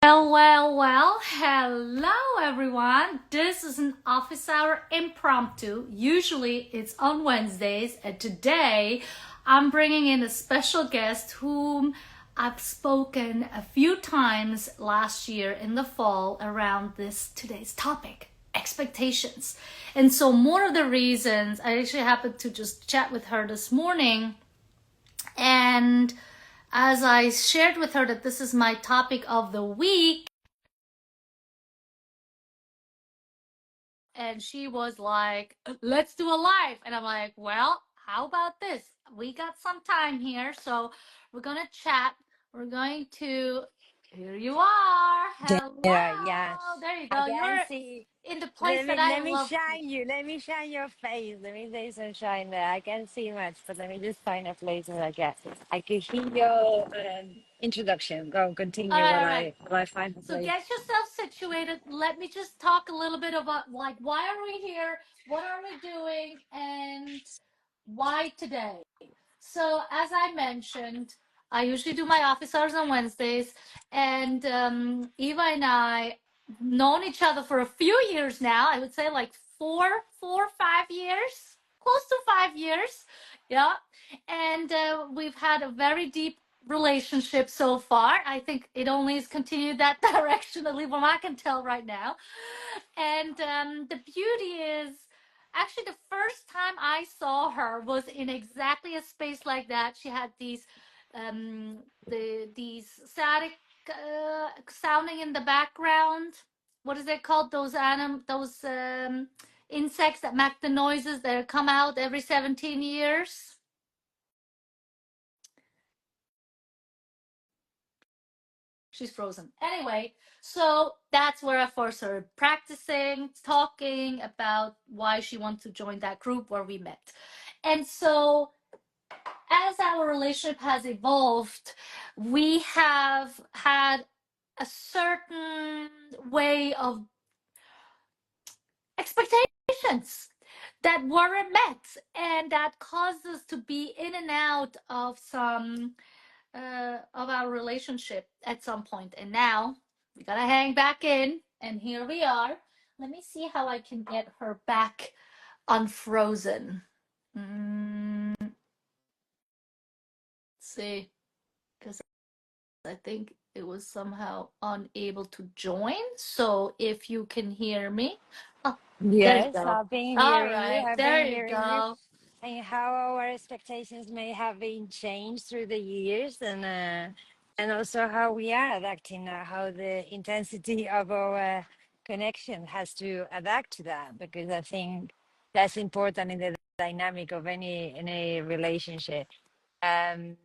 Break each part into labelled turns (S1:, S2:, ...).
S1: Well, hello everyone. This is an office hour impromptu. Usually it's on Wednesdays, and today I'm bringing in a special guest whom I've spoken a few times last year in the fall around this today's topic, expectations. And so, more of the reasons I actually happened to just chat with her this morning, and as I shared with her that this is my topic of the week, and she was like, let's do a live. And I'm like, well, how about this? We got some time here, so we're going to chat. We're going to, here you are. Hello.
S2: Yeah,
S1: There you
S2: I
S1: go.
S2: can
S1: You're
S2: see.
S1: in the place
S2: Let
S1: that
S2: me
S1: I
S2: let me
S1: love.
S2: shine you. Let me shine your face. Let me say some shine there. I can't see much, but let me just find a place where I can hear your introduction. Go
S1: All
S2: continue
S1: right,
S2: while
S1: all right.
S2: I find a
S1: So
S2: place.
S1: get yourself situated. Let me just talk a little bit about like why are we here? What are we doing? And why today? So, as I mentioned, I usually do my office hours on Wednesdays, and Eva and I known each other for a few years now. I would say like 5 years, close to 5 years. Yeah, and we've had a very deep relationship so far. I think it only has continued that direction, at least from what I can tell right now. And the beauty is, actually, the first time I saw her was in exactly a space like that. She had these static sounding in the background. What is it called? Those insects that make the noises that come out every 17 years. She's frozen. Anyway, so that's where I first started practicing, talking about why she wants to join that group where we met. And so as our relationship has evolved, we have had a certain way of expectations that weren't met, and that caused us to be in and out of some of our relationship at some point. And now we gotta hang back in, and here we are. Let me see how I can get her back unfrozen. Let's see, because I think it was somehow unable to join. So if you can hear me, oh, there you
S2: Yes,
S1: go.
S2: I've been
S1: All
S2: hearing you.
S1: right,
S2: I've
S1: there
S2: been
S1: you
S2: hearing you,
S1: go.
S2: and how our expectations may have been changed through the years, and also how we are adapting now, how the intensity of our connection has to adapt to that, because I think that's important in the dynamic of any relationship. Um,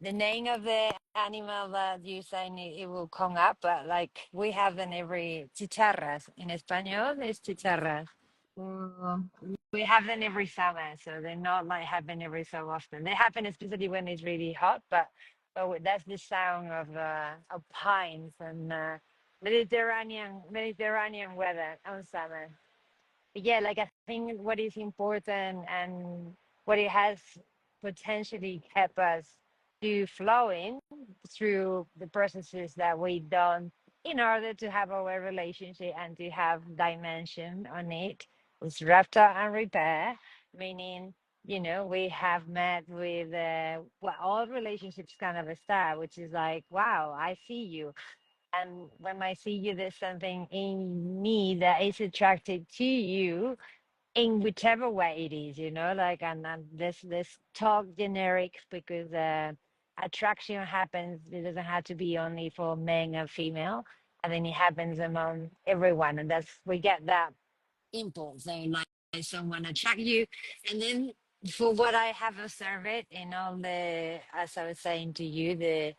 S2: the name of the animal that you saying it will come up, but like we have them every chicharras in español, es chicharras. Mm, we have them every summer, so they're not like happen every so often. They happen especially when it's really hot, that's the sound of pines and Mediterranean weather on summer. But yeah, like I think what is important and what it has potentially kept us to flowing through the processes that we done in order to have our relationship and to have dimension on it is rupture and repair, meaning we have met with what all relationships kind of start, which is like, wow, I see you, and when I see you, there's something in me that is attracted to you in whichever way it is, like, and this talk generic because attraction happens. It doesn't have to be only for men and female, and then it happens among everyone, and that's we get that impulse, and like someone attract you, and then for what I have observed in all the, as I was saying to you, the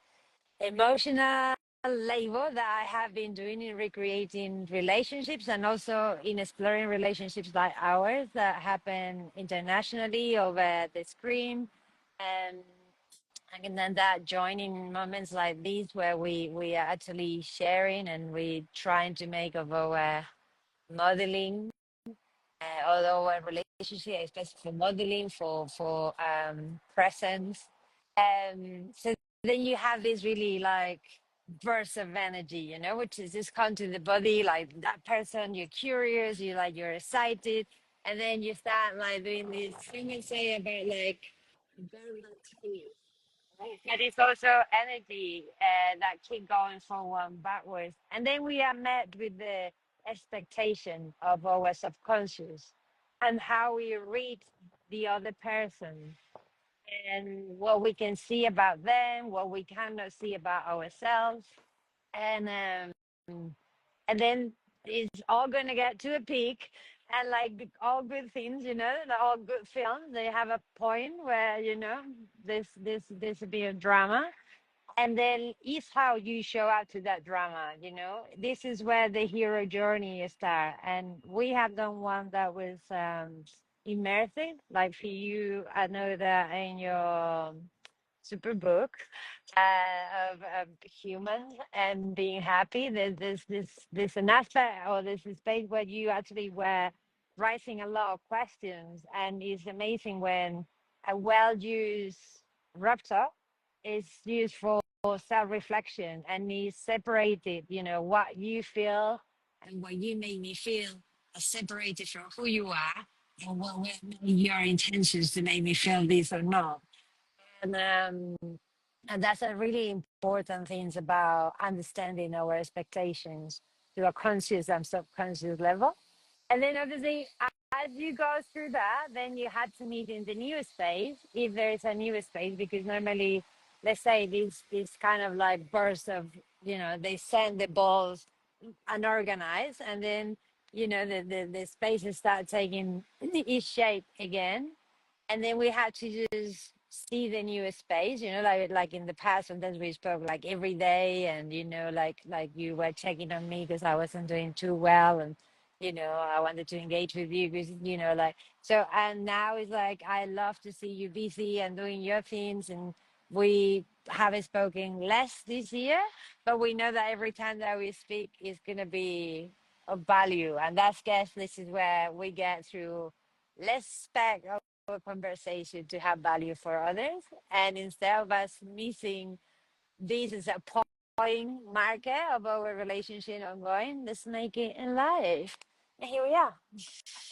S2: emotional labor that I have been doing in recreating relationships and also in exploring relationships like ours that happen internationally over the screen. And, and then that joining moments like these where we are actually sharing and we trying to make of our modeling, although a relationship, especially for modeling, for presence. So then you have this really like burst of energy, which is just come to the body, like that person, you're curious, you're excited, and then you start like doing this thing and say about like very tiny, right? But it's also energy that keep going forward, backwards, and then we are met with the expectation of our subconscious and how we read the other person and what we can see about them, what we cannot see about ourselves, and and then it's all gonna get to a peak, and like all good things, all good films, they have a point where there's a bit of drama, and then it's how you show up to that drama. This is where the hero journey starts, and we have done one that was immersive, like for you. I know that in your super book of humans and being happy, there's an aspect, or there's a space where you actually were raising a lot of questions, and it's amazing when a well-used raptor is used for self-reflection and is separated, what you feel and what you make me feel are separated from who you are, and what were your intentions to make me feel this or not. And that's a really important thing about understanding our expectations to a conscious and subconscious level. And then obviously, as you go through that, then you had to meet in the new space, if there is a new space, because normally, let's say this kind of like burst of, they send the balls unorganized, and then, the spaces start taking its shape again, and then we had to just see the new space, like in the past, sometimes we spoke like every day, and like you were checking on me because I wasn't doing too well, and I wanted to engage with you because like, so, and now it's like I love to see you busy and doing your things, and we haven't spoken less this year, but we know that every time that we speak is going to be of value, and that's, guess, this is where we get through less spec a conversation to have value for others. And instead of us missing this as a point marker of our relationship ongoing, let's make it in life. And here we are.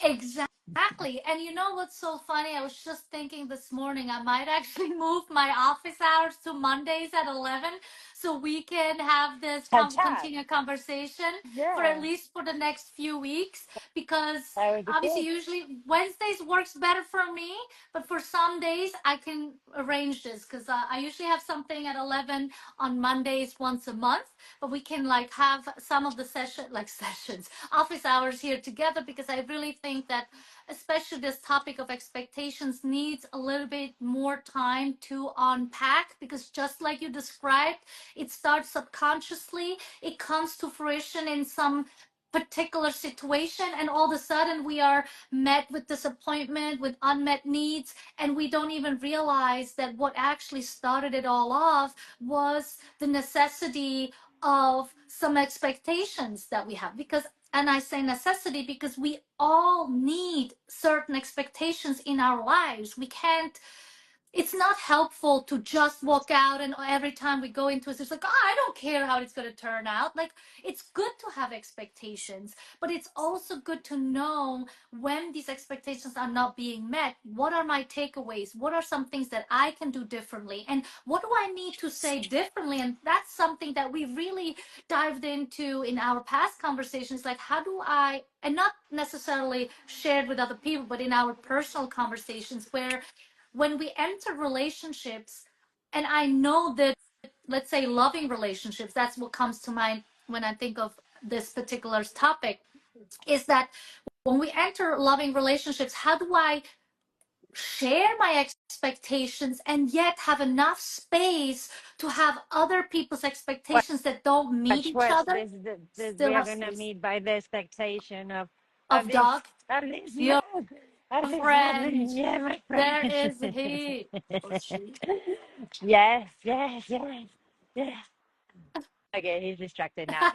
S1: Exactly. And you know what's so funny? I was just thinking this morning I might actually move my office hours to Mondays at 11 so we can have this
S2: Catch up.
S1: continue conversation for at
S2: Yeah,
S1: least for the next few weeks, because
S2: that would be
S1: obviously
S2: good.
S1: usually Wednesdays works better for me, but for some days I can arrange this because I usually have something at 11 on Mondays once a month, but we can like have some of the sessions, office hours here together, because I really think that especially this topic of expectations needs a little bit more time to unpack, because just like you described, it starts subconsciously, it comes to fruition in some particular situation, and all of a sudden we are met with disappointment, with unmet needs, and we don't even realize that what actually started it all off was the necessity of some expectations that we have. Because, and I say necessity because we all need certain expectations in our lives. We can't, it's not helpful to just walk out and every time we go into it, it's like, oh, I don't care how it's going to turn out. Like, it's good to have expectations, but it's also good to know when these expectations are not being met. What are my takeaways? What are some things that I can do differently? And what do I need to say differently? And that's something that we really dived into in our past conversations. Like, how do I, and not necessarily shared with other people, but in our personal conversations, where when we enter relationships, and I know that, let's say, loving relationships, that's what comes to mind when I think of this particular topic, is that when we enter loving relationships, how do I share my expectations and yet have enough space to have other people's expectations that don't meet
S2: Watch,
S1: each
S2: watch.
S1: other
S2: We
S1: still
S2: are
S1: have
S2: gonna
S1: space?
S2: meet by the expectation of
S1: Of
S2: this
S1: dog,
S2: of this
S1: your
S2: man. Of this
S1: friend,
S2: man. Yeah, my friend.
S1: there is he or she.
S2: Yes, yes, yes, yes. Okay, he's distracted now.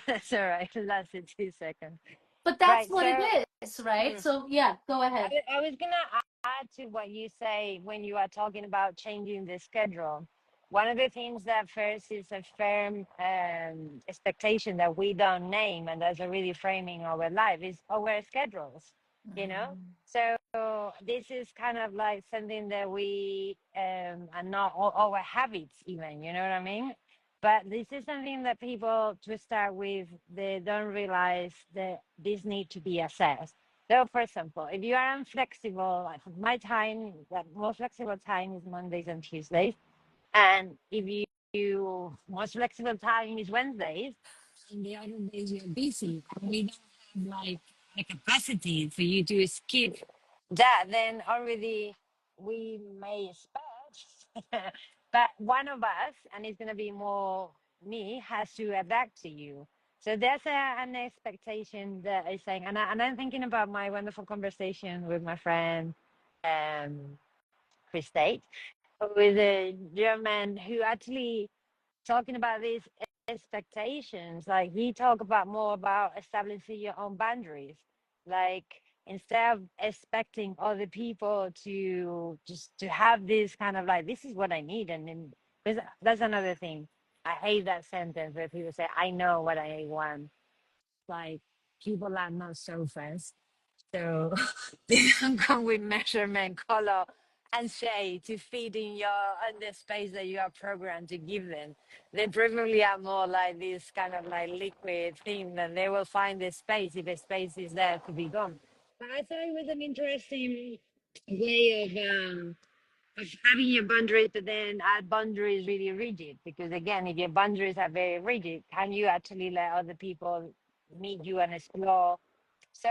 S2: That's all right. It lasted 2 seconds.
S1: But that's
S2: Right.
S1: what it
S2: So
S1: is, right?
S2: mm,
S1: So yeah, go ahead.
S2: I was gonna add to what you say when you are talking about changing the schedule. one of the things that first is a firm expectation that we don't name, and that's already framing our life, is our schedules, you know? So this is kind of like something that we, and not all our habits even, you know what I mean? But this is something that people, to start with, they don't realize that this need to be assessed. So, for example, if you are inflexible, like my time, the most flexible time is Mondays and Tuesdays. And if you most flexible time is Wednesdays, and the other days you're busy, and we don't have like a capacity for you to skip that, then already we may expect, but one of us, and it's gonna be more me, has to adapt to you. So there's an expectation that is saying, and I'm thinking about my wonderful conversation with my friend, um, Chris Tate, who is a German who actually talking about these expectations. Like he talk about more about establishing your own boundaries. Like instead of expecting other people to just to have this kind of like this is what I need, and then that's another thing. I hate that sentence where people say I know what I want. Like people are not so fast. So they don't come with measurement, color, and shade to fit in your in the space that you are programmed to give them. They probably are more like this kind of like liquid thing that they will find the space if the space is there to be gone. But I thought it was an interesting way of having your boundaries, but then our boundaries really rigid. Because again, if your boundaries are very rigid, can you actually let other people meet you and explore? So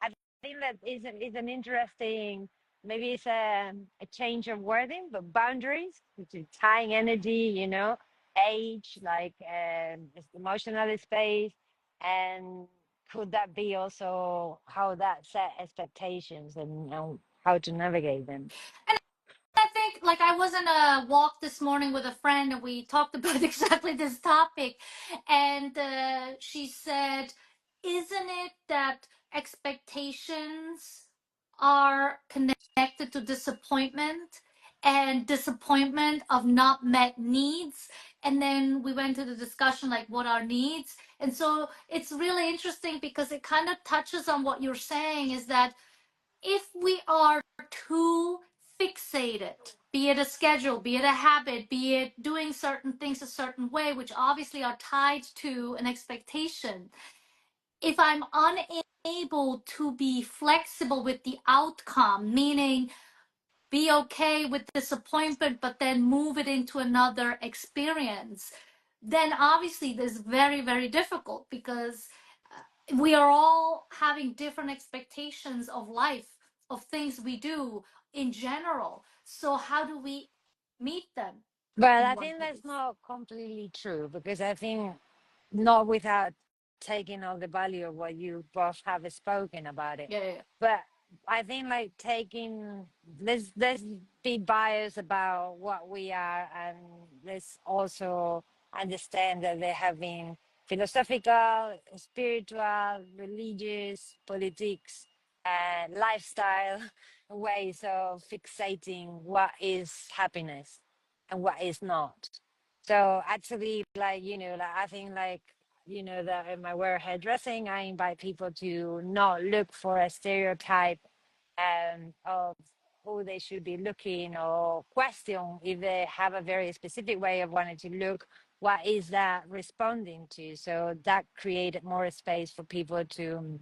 S2: I think that is an interesting, maybe it's a change of wording, but boundaries, which is tying energy, you know, age, like emotional space, and could that be also how that set expectations and how to navigate them?
S1: I think like I was in a walk this morning with a friend and we talked about exactly this topic, and she said, "Isn't it that expectations are connected to disappointment and disappointment of not met needs?" And then we went to the discussion like what are needs, and so it's really interesting because it kind of touches on what you're saying is that if we are too fixated, be it a schedule, be it a habit, be it doing certain things a certain way, which obviously are tied to an expectation, if I'm unable to be flexible with the outcome, meaning be okay with disappointment, but then move it into another experience, then obviously this is very, very difficult because we are all having different expectations of life, of things we do in general. So, how do we meet them
S2: But
S1: in
S2: I
S1: one
S2: think that's
S1: place?
S2: not completely true because I think not without taking all the value of what you both have spoken about it.
S1: Yeah, yeah,
S2: But I think like taking let's be biased about what we are, and let's also understand that there have been philosophical, spiritual, religious, politics, and lifestyle ways of fixating what is happiness and what is not. So actually, like like I think like that in my wear hairdressing, I invite people to not look for a stereotype of who they should be looking, or question if they have a very specific way of wanting to look. What is that responding to? So that created more space for people to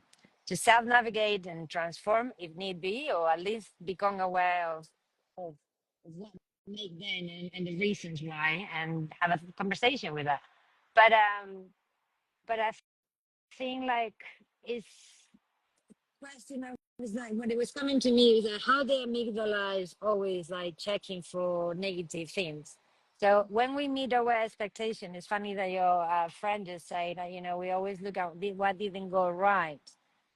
S2: self-navigate and transform if need be, or at least become aware of what make them and the reasons why, and have a conversation with that. But I think like it's question I was like when it was coming to me was how the amygdala is always like checking for negative things. So when we meet our expectation, it's funny that your friend just said that we always look at what didn't go right.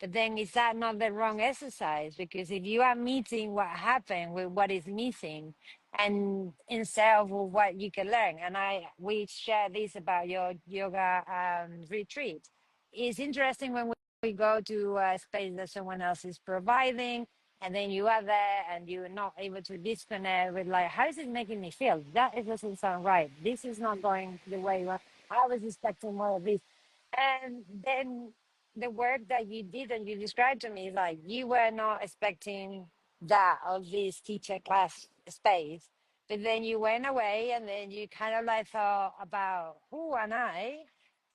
S2: But then is that not the wrong exercise? Because if you are meeting what happened with what is missing, and instead of what you can learn, and we share this about your yoga retreat. It's interesting when we go to a space that someone else is providing, and then you are there and you're not able to disconnect with like, how is it making me feel? That it doesn't sound right. This is not going the way I was expecting more of this. And then the work that you did and you described to me, like you were not expecting that of this teacher class space, but then you went away and then you kind of like thought about who am I,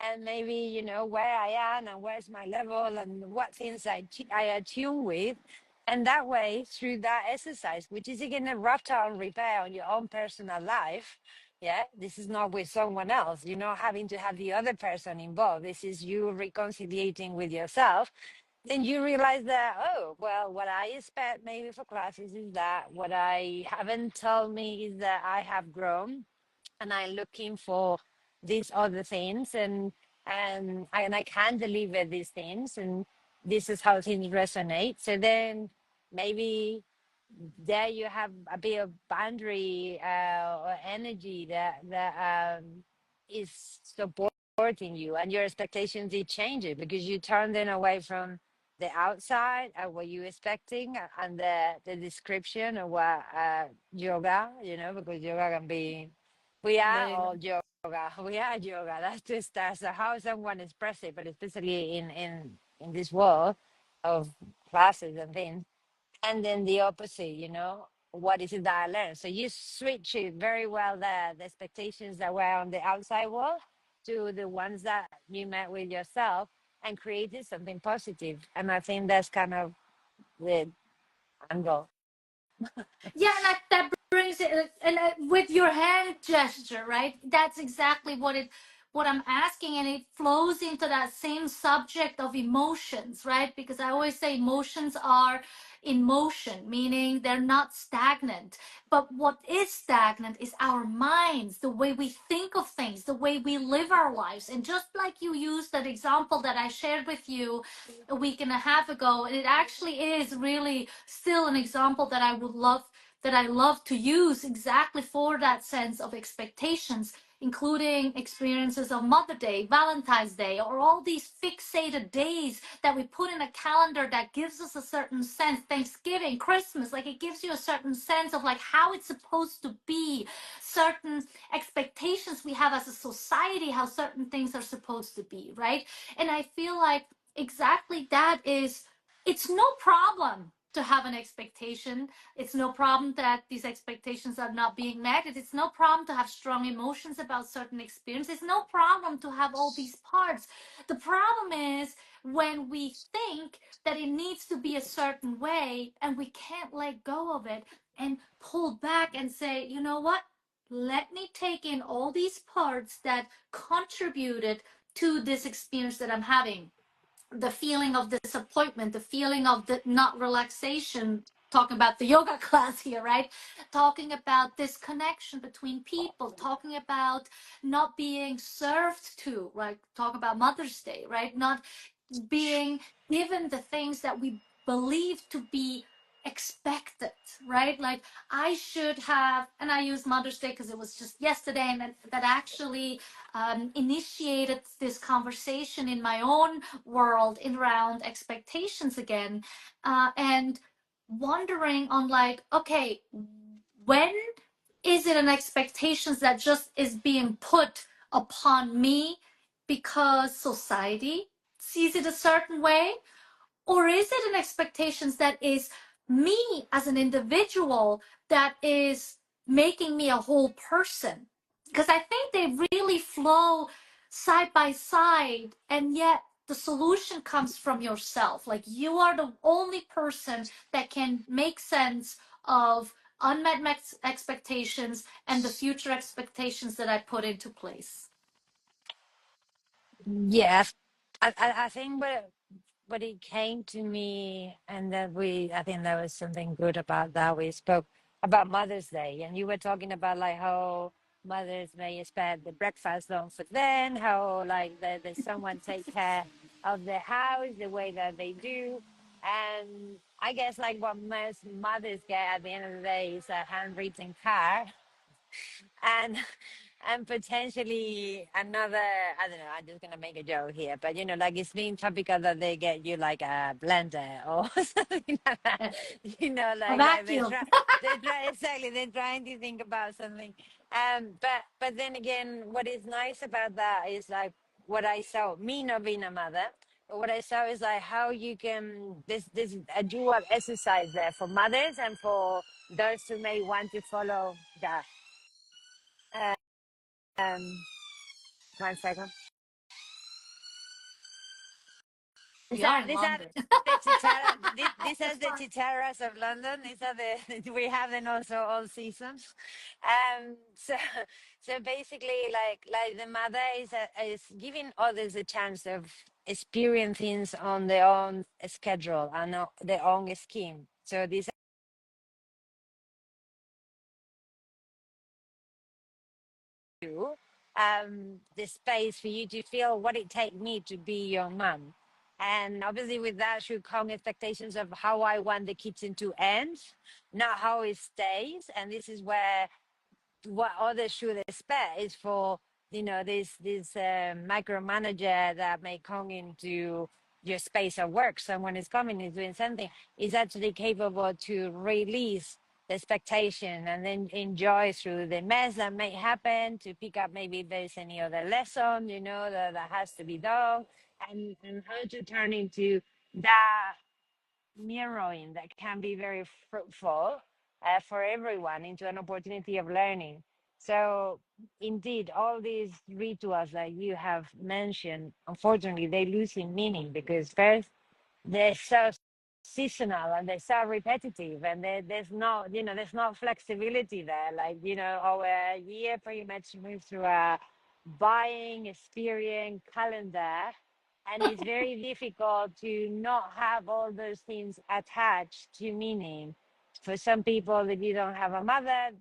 S2: and maybe you know where I am and where's my level and what things I attune with, and that way through that exercise, which is again a wrapped on repair on your own personal life. Yeah, this is not with someone else. You're not having to have the other person involved. This is you reconciliating with yourself. Then you realize that, oh, well, what I expect maybe for classes is that what I haven't told me is that I have grown and I'm looking for these other things, and I can deliver these things, and this is how things resonate. So then maybe there you have a bit of boundary or energy that is supporting you, and your expectations did change it because you turned in away from the outside what you expecting and the description of what yoga, you know, because yoga can be, we are
S1: Right.
S2: all yoga. We are yoga. That's just that's how someone express it, but especially in this world of classes and things. And then the opposite, you know, what is it that I learned? So you switch it very well there, the expectations that were on the outside world to the ones that you met with yourself and created something positive. And I think that's kind of the angle.
S1: Yeah, and that brings it, and with your hand gesture, right? That's exactly what I'm asking, and it flows into that same subject of emotions, right? Because I always say emotions are in motion, meaning they're not stagnant. But what is stagnant is our minds, the way we think of things, the way we live our lives. And just like you used that example that I shared with you a week and a half ago, and it actually is really still an example that I love to use exactly for that sense of expectations, including experiences of Mother Day, Valentine's Day, or all these fixated days that we put in a calendar that gives us a certain sense, Thanksgiving, Christmas, like it gives you a certain sense of like how it's supposed to be, certain expectations we have as a society, how certain things are supposed to be, right? And I feel like exactly that is, it's no problem to have an expectation. It's no problem that these expectations are not being met. It's no problem to have strong emotions about certain experiences. It's no problem to have all these parts. The problem is when we think that it needs to be a certain way and we can't let go of it and pull back and say, you know what? Let me take in all these parts that contributed to this experience that I'm having, the feeling of disappointment, the feeling of the not relaxation, talking about the yoga class here, right? Talking about disconnection between people, talking about not being served to, right? Talk about Mother's Day, right? Not being given the things that we believe to be expected, right? Like I should have, and I use Mother's Day because it was just yesterday, and that actually initiated this conversation in my own world in around expectations again, and wondering on like, okay, when is it an expectations that just is being put upon me because society sees it a certain way, or is it an expectations that is me as an individual that is making me a whole person? Because I think they really flow side by side, and yet the solution comes from yourself. Like you are the only person that can make sense of unmet expectations and the future expectations that I put into place.
S2: Yes. I think but it came to me, and that I think there was something good about that. We spoke about Mother's Day, and you were talking about like how mothers may expect the breakfast done for them, how like there's someone take care of the house the way that they do. And I guess like what most mothers get at the end of the day is a handwritten card. And and potentially another, I don't know, I'm just gonna make a joke here, but like it's being topical that they get you like a blender or something like that.
S1: A
S2: Like
S1: vacuum.
S2: they try exactly, they're trying to think about something. But then again, what is nice about that is like what I saw, me not being a mother, but what I saw is like how you can this a dual exercise there for mothers and for those who may want to follow that. Um, 1 second.
S1: We are in
S2: These are
S1: London.
S2: the chicharras. These are
S1: It's
S2: the
S1: fine.
S2: chicharras of London. These are the we have them also all seasons. So basically, like the mother is giving others a chance of experience things on their own schedule and their own scheme. So this you the space for you to feel what it takes me to be your mom. And obviously, with that should come expectations of how I want the kitchen to end, not how it stays. And this is where what others should expect is for this micromanager that may come into your space of work. Someone is coming, is doing something, is actually capable to release the expectation and then enjoy through the mess that may happen, to pick up maybe if there's any other lesson that has to be done, and how to turn into that mirroring that can be very fruitful for everyone into an opportunity of learning. So, indeed, all these rituals that you have mentioned, unfortunately, they lose in meaning because first, they're so seasonal and they're so repetitive, and there's no flexibility there. Like, our year pretty much moves through a buying experience calendar, and it's very difficult to not have all those things attached to meaning. For some people, if you don't have a mother,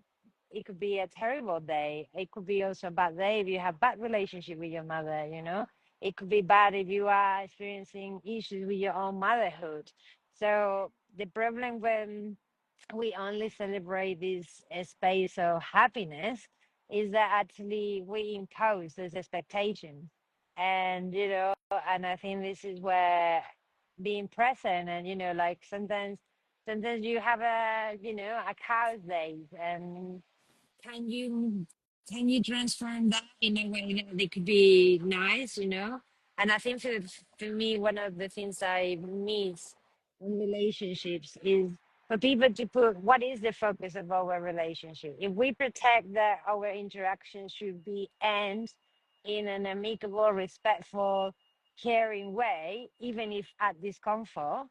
S2: it could be a terrible day. It could be also a bad day if you have bad relationship with your mother. It could be bad if you are experiencing issues with your own motherhood. So the problem when we only celebrate this space of happiness is that actually we impose those expectations. And I think this is where being present and like sometimes you have a cow's day, and can you can you transform that in a way that it could be nice. And I think for me, one of the things I miss in relationships is for people to put what is the focus of our relationship. If we protect that our interaction should be end in an amicable, respectful, caring way, even if at discomfort,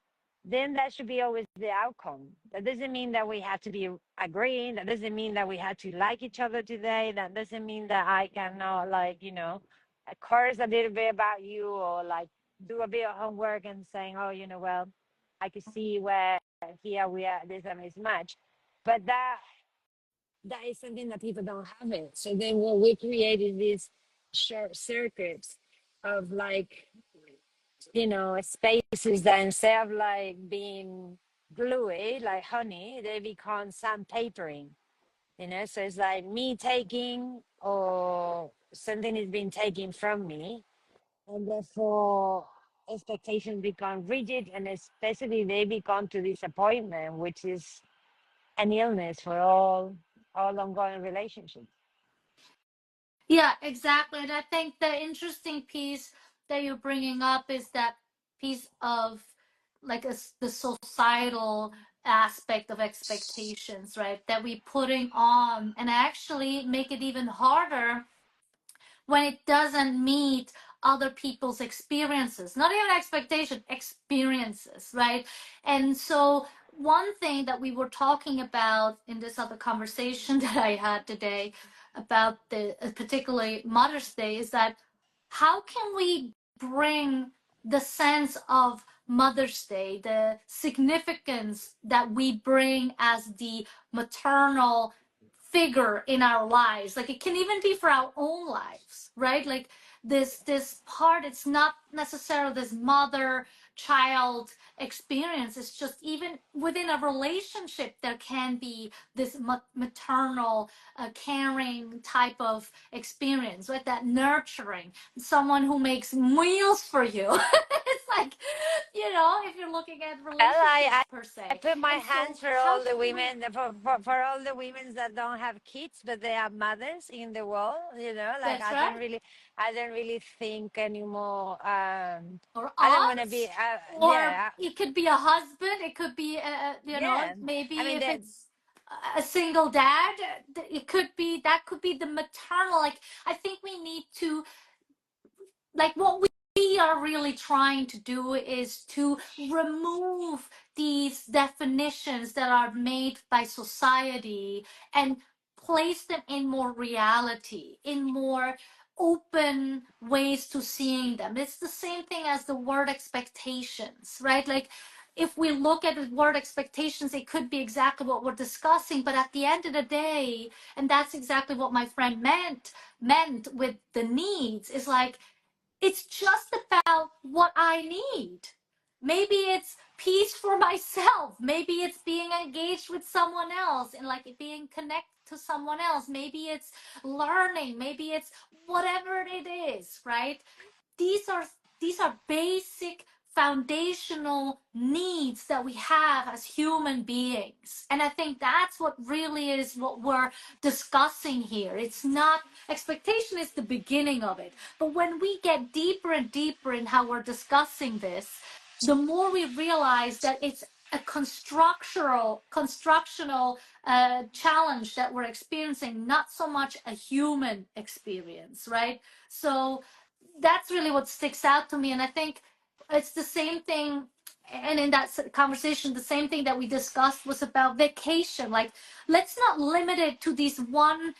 S2: then that should be always the outcome. That doesn't mean that we have to be agreeing. That doesn't mean that we have to like each other today. That doesn't mean that I cannot, curse a little bit about you, or like do a bit of homework and saying, oh, well, I could see where here we are, there's a mismatch. But that is something that people don't have it. So then what we created these short circuits of spaces that instead of like being gluey, like honey, they become sandpapering. So it's like me taking, or something is being taken from me, and therefore expectations become rigid, and especially they become to disappointment, which is an illness for all ongoing relationships.
S1: Yeah, exactly. And I think the interesting piece that you're bringing up is that piece of like the societal aspect of expectations, right? That we putting on and actually make it even harder when it doesn't meet other people's experiences, not even expectation, experiences, right? And so one thing that we were talking about in this other conversation that I had today about the particularly Mother's Day is that how can we bring the sense of Mother's Day, the significance that we bring as the maternal figure in our lives, like it can even be for our own lives, right? Like this part, it's not necessarily this mother child experience. It's just even within a relationship there can be this maternal caring type of experience, right? That nurturing, someone who makes meals for you. It's like, if you're looking at
S2: Well,
S1: relationships per
S2: I
S1: se.
S2: put my
S1: And so
S2: hands for
S1: how
S2: all the
S1: can we?
S2: women, for all the women that don't have kids, but they are mothers in the world. Like
S1: That's right.
S2: I don't really think anymore.
S1: Or
S2: I don't want to be.
S1: aunts, or
S2: Yeah,
S1: it could be a husband, it could be
S2: yeah. I
S1: maybe
S2: mean,
S1: if it's a single dad, it could be, that could be the maternal. Like, I think we need to, like, what we are really trying to do is to remove these definitions that are made by society and place them in more reality, in more open ways to seeing them. It's the same thing as the word expectations, right? Like, if we look at the word expectations, it could be exactly what we're discussing, but at the end of the day, and that's exactly what my friend meant with the needs, is like, it's just about what I need. Maybe it's peace for myself. Maybe it's being engaged with someone else and like being connected to someone else. Maybe it's learning. Maybe it's whatever it is, right? These are basic foundational needs that we have as human beings, and I think that's what really is what we're discussing here. It's not, expectation is the beginning of it, but when we get deeper and deeper in how we're discussing this, the more we realize that it's a constructional challenge that we're experiencing, not so much a human experience, right? So that's really what sticks out to me. And I think it's the same thing. And in that conversation, the same thing that we discussed was about vacation. Like, let's not limit it to this one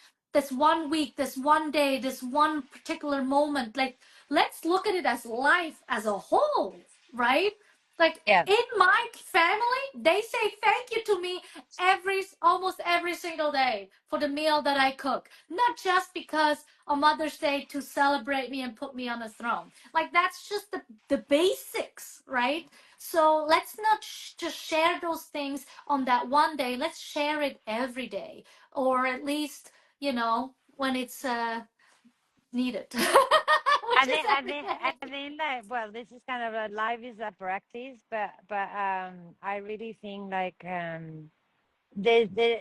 S1: week, this one day, this one particular moment. Like, let's look at it as life as a whole, right? Like,
S2: Yeah.
S1: in my family, they say thank you to me almost every single day for the meal that I cook. Not just because on Mother's Day to celebrate me and put me on a throne. Like, that's just the basics, right? So let's not just share those things on that one day. Let's share it every day, or at least, when it's needed,
S2: I
S1: which is
S2: think, I
S1: every
S2: think,
S1: day.
S2: I think like, well, this is kind of a life is a practice, but I really think like the the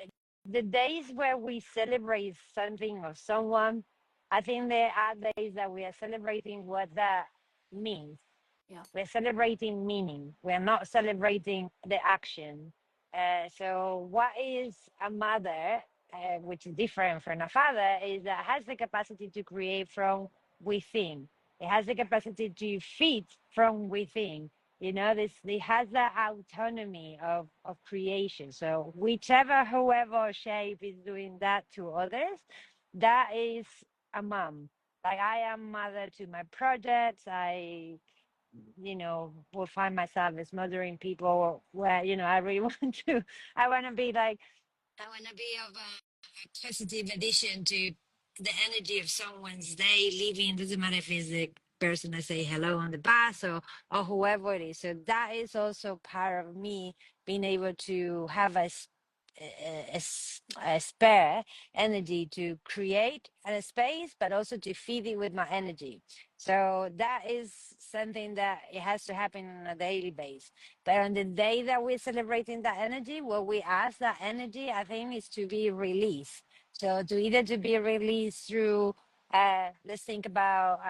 S2: the days where we celebrate something or someone, I think there are days that we are celebrating what that means.
S1: Yeah,
S2: We're celebrating meaning. We're not celebrating the action. So, what is a mother, which is different from a father, is that has the capacity to create from within. It has the capacity to feed from within. This it has that autonomy of creation. So, whoever shape is doing that to others, that is a mom. Like I am mother to my projects. Will find myself as mothering people where, I really I want to be like, I want to be of a positive addition to the energy of someone's day living. Doesn't matter if it's the person I say hello on the bus or whoever it is. So that is also part of me being able to have a spare energy to create a space, but also to feed it with my energy. So that is something that it has to happen on a daily basis. But on the day that we're celebrating that energy, what we ask that energy, I think, is to be released. So to either to be released through, let's think about,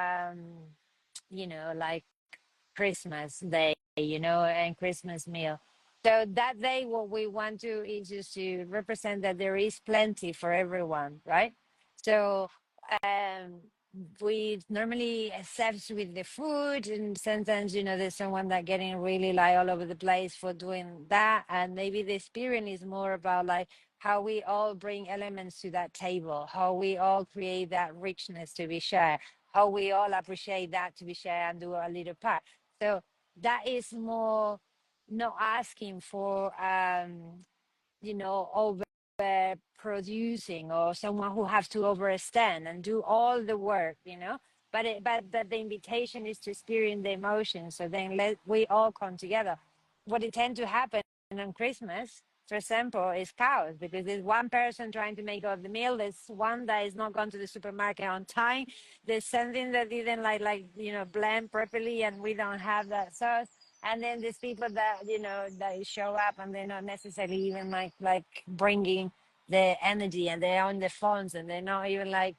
S2: like Christmas Day, and Christmas meal. So that day, what we want to is just to represent that there is plenty for everyone, right? So um, we normally accept with the food, and sometimes there's someone that getting really like all over the place for doing that, and maybe the experience is more about like how we all bring elements to that table, how we all create that richness to be shared, how we all appreciate that to be shared and do a little part. So that is more not asking for over producing or someone who has to overstand and do all the work, but the invitation is to experience the emotion. So then we all come together. What it tend to happen on Christmas, for example, is chaos, because there's one person trying to make all the meal. There's one that is not going to the supermarket on time. There's something that didn't blend properly, and we don't have that sauce. And then there's people that that show up and they're not necessarily even like bringing the energy, and they're on the phones, and they're not even like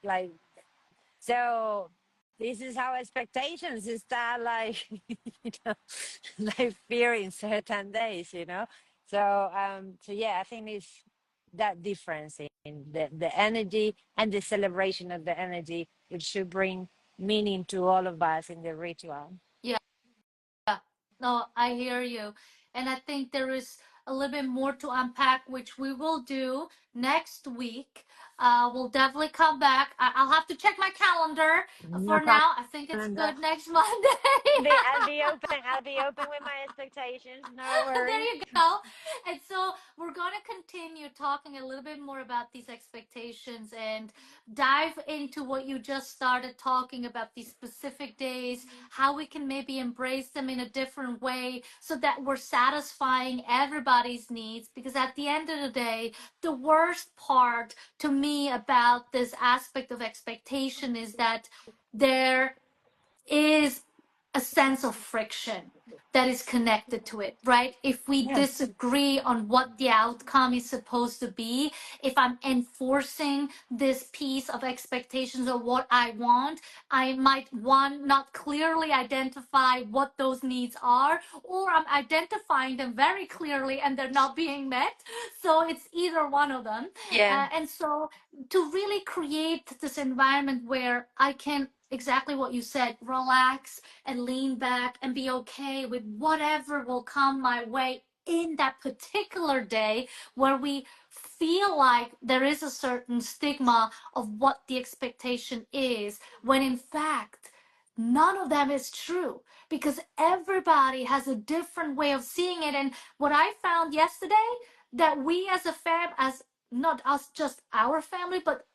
S2: so. This is how expectations is that like know like fearing certain days, so yeah, I think it's that difference in the energy and the celebration of the energy, which should bring meaning to all of us in the ritual.
S1: Yeah. No, I hear you. And I think there is a little bit more to unpack, which we will do next week. We'll definitely come back. I'll have to check my calendar.
S2: No
S1: For now, I think it's
S2: calendar.
S1: good next Monday.
S2: I'll be open. I'll be open with my expectations. No
S1: There
S2: worries.
S1: you go. And so we're going to continue talking a little bit more about these expectations and dive into what you just started talking about, these specific days, how we can maybe embrace them in a different way so that we're satisfying everybody's needs. Because at the end of the day, the worst part to me about this aspect of expectation is that there is a sense of friction that is connected to it, right? If we
S2: Yeah.
S1: disagree on what the outcome is supposed to be, if I'm enforcing this piece of expectations of what I want, I might, one, not clearly identify what those needs are, or I'm identifying them very clearly and they're not being met. So it's either one of them.
S2: Yeah.
S1: And so to really create this environment where I can, exactly what you said, relax and lean back and be okay with whatever will come my way in that particular day, where we feel like there is a certain stigma of what the expectation is, when in fact none of them is true, because everybody has a different way of seeing it. And what I found yesterday, that we as a as not us, just our family, but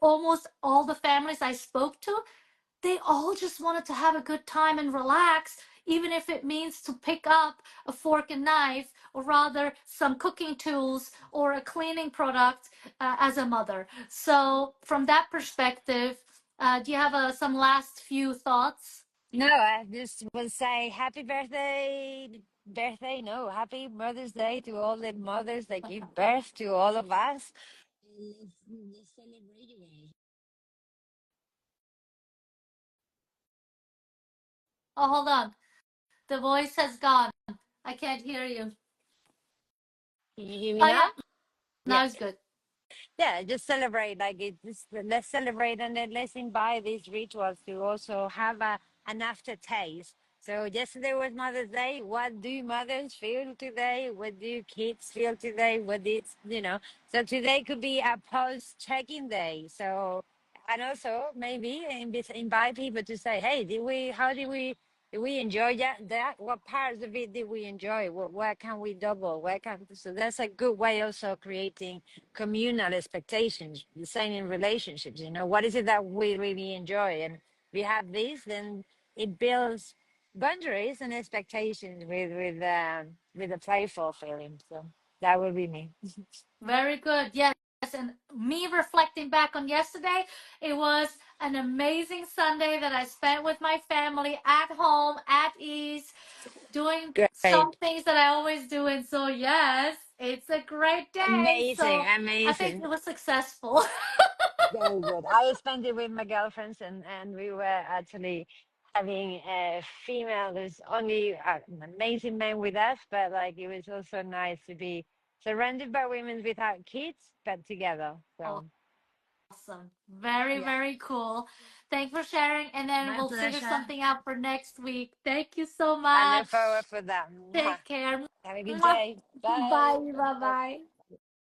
S1: almost all the families I spoke to, they all just wanted to have a good time and relax, even if it means to pick up a fork and knife, or rather some cooking tools or a cleaning product, as a mother. So, from that perspective, do you have some last few thoughts?
S2: No, I just will say happy birthday. No, happy Mother's Day to all the mothers that give birth to all of us. Let's celebrate you guys.
S1: Oh, hold on. The voice has gone. I can't hear you.
S2: Can you hear me
S1: Oh,
S2: now?
S1: yeah.
S2: Yeah.
S1: Now it's good.
S2: Yeah, just celebrate, like it just let's celebrate, and then let's invite these rituals to also have an aftertaste. So yesterday was Mother's Day. What do mothers feel today? What do kids feel today? So today could be a post check-in day. So, and also maybe invite people to say, hey, did we enjoy that? What parts of it did we enjoy? What can we double? So that's a good way also creating communal expectations. The same in relationships. What is it that we really enjoy? And we have this, then it builds boundaries and expectations with a playful feeling. So that would be me.
S1: Very good. Yes. And me reflecting back on yesterday, it was an amazing Sunday that I spent with my family at home, at ease, doing some
S2: Great.
S1: things that I always do. And so, yes, it's a great day.
S2: Amazing,
S1: So I think
S2: amazing.
S1: it was successful.
S2: Very good. I spent it with my girlfriends, and we were actually having a female. There's only an amazing man with us, but like it was also nice to be surrounded by women without kids, but together. So
S1: Awesome. Very,
S2: yeah,
S1: very cool. Thanks for sharing. And then
S2: my
S1: we'll figure
S2: pleasure.
S1: something out for next week. Thank you so
S2: I look
S1: much.
S2: forward for that. Mwah.
S1: Take care.
S2: Have a good
S1: Mwah.
S2: day. Bye.
S1: Bye. Bye bye.